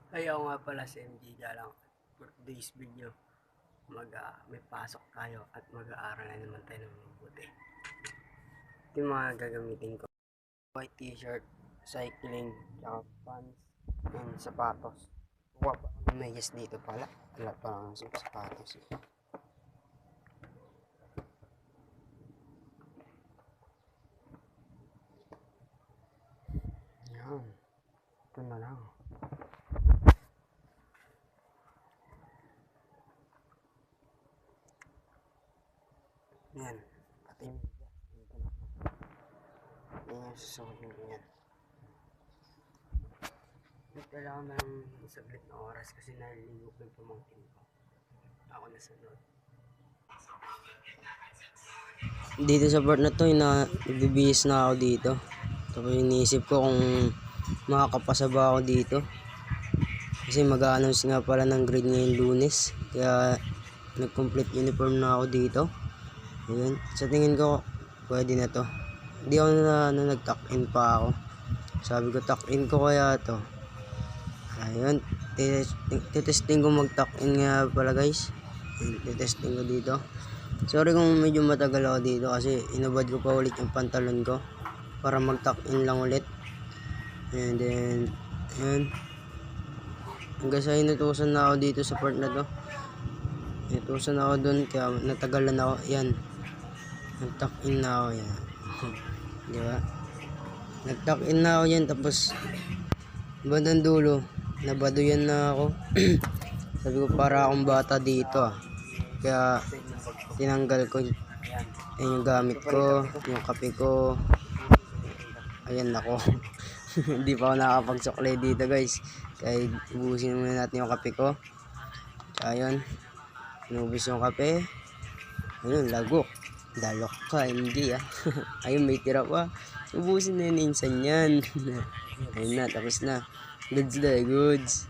Ayaw nga pala si MJ Galang for today's video. May pasok tayo at mag-aaral na naman tayo ng mabuti. Ito yung mga gagamitin ko. White t-shirt, cycling, tsaka pants, and sapatos. Kuha pa ako ng medyas dito pala. Wala pa lang sa sapatos. Yan. Ito na lang. Yan. Pati yung medyas. Ito na. Yan yung susunod ko yan. Kailangan mo ng saglit na oras kasi naliligo ko yung pamangkin ko. Ako na sunod. Dito sa part na to, nagbibihis na ako dito. Tapos iniisip ko kung makakapasa ba ako dito. Kasi mag-a-announce nga pala ng grade ngayong Lunes. Kaya nag-complete uniform na ako dito. Ayun. Sa tingin ko, pwede na to. Hindi ako nag-tuck-in pa ako. Sabi ko, tuck-in ko kaya to. Ayun. Titesting ko mag-tuck-in nga pala guys. Titesting ko dito. Sorry kung medyo matagal ako dito kasi inubad ko pa ulit yung pantalon ko para mag-tuck-in lang ulit. And then, ayun. Hanggang sa inutusan na ako dito sa part na to. Inutusan ako dun kaya natagalan ako. Yan. Nag-tuck-in na ako yan. Di ba? Nag-tuck-in na ako yan tapos bandang dulo nabaduyan na ako. Sabi ko para akong bata dito kaya tinanggal ko yung gamit ko, yung kape ko. Ayan ako. Hindi pa ako nakakapagsukli dito guys kaya ubusin muna natin yung kape ko. Ayun, inubos yung kape. Ayun, lagok. Dalok ka, hindi Ayun, may tira pa. Ubusin na yun, insan yan. Ayun na, tapos na. Goods na, goods.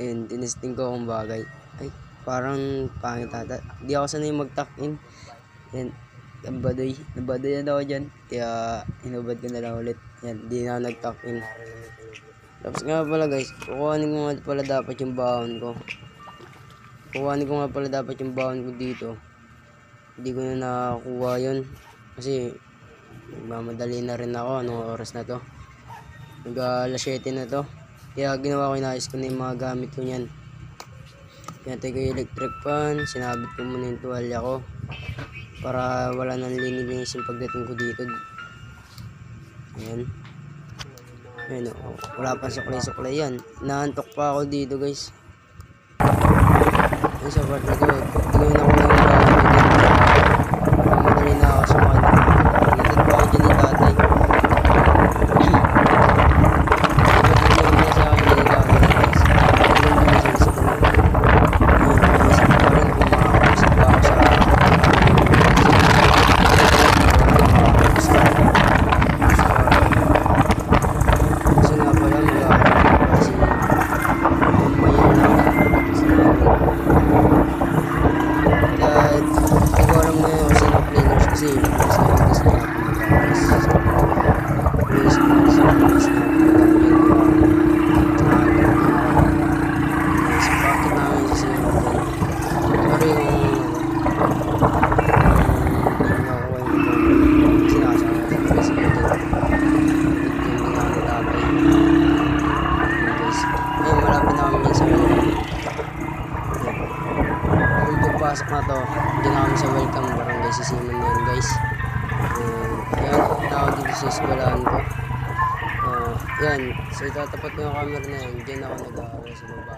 Ayun, tinesting ko akong bagay. Ay, parang pangit ata. Hindi ako sanay mag-tuck-in. Yan, nabadoy ako dyan. Kaya, inubad ko na lang ulit. Yan, di na ako nag-tuck-in. Tapos nga pala guys, kukuhanin ko nga pala dapat yung baon ko. Kukuhanin ko nga pala dapat yung baon ko dito. Hindi ko na nakakuha yun. Kasi, nagmamadali na rin ako. Anong oras na to? Alas 7 na to. Kaya ginawa ko, inaayos ko na yung mga gamit ko niyan. Pinatay ko yung electric fan. Sinabit ko muna yung tuwalya ko. Para wala nang linilis yung pagdating ko dito. Ayan. Ayan o. Wala pang suklay-suklay yan. Naantok pa ako dito guys. Ayan sa part na to. Tingin ako ng madali na ako sumakay. Nandun pa ako dyan ni tatay. Pasok na to, hindi na kami sa welcome barangay Sisiman na yan guys. Ayan, tawag dito sa eskwelahan ko. Yan, so itatapat ko yung camera na yan, dyan ako nag-aaral sa baba.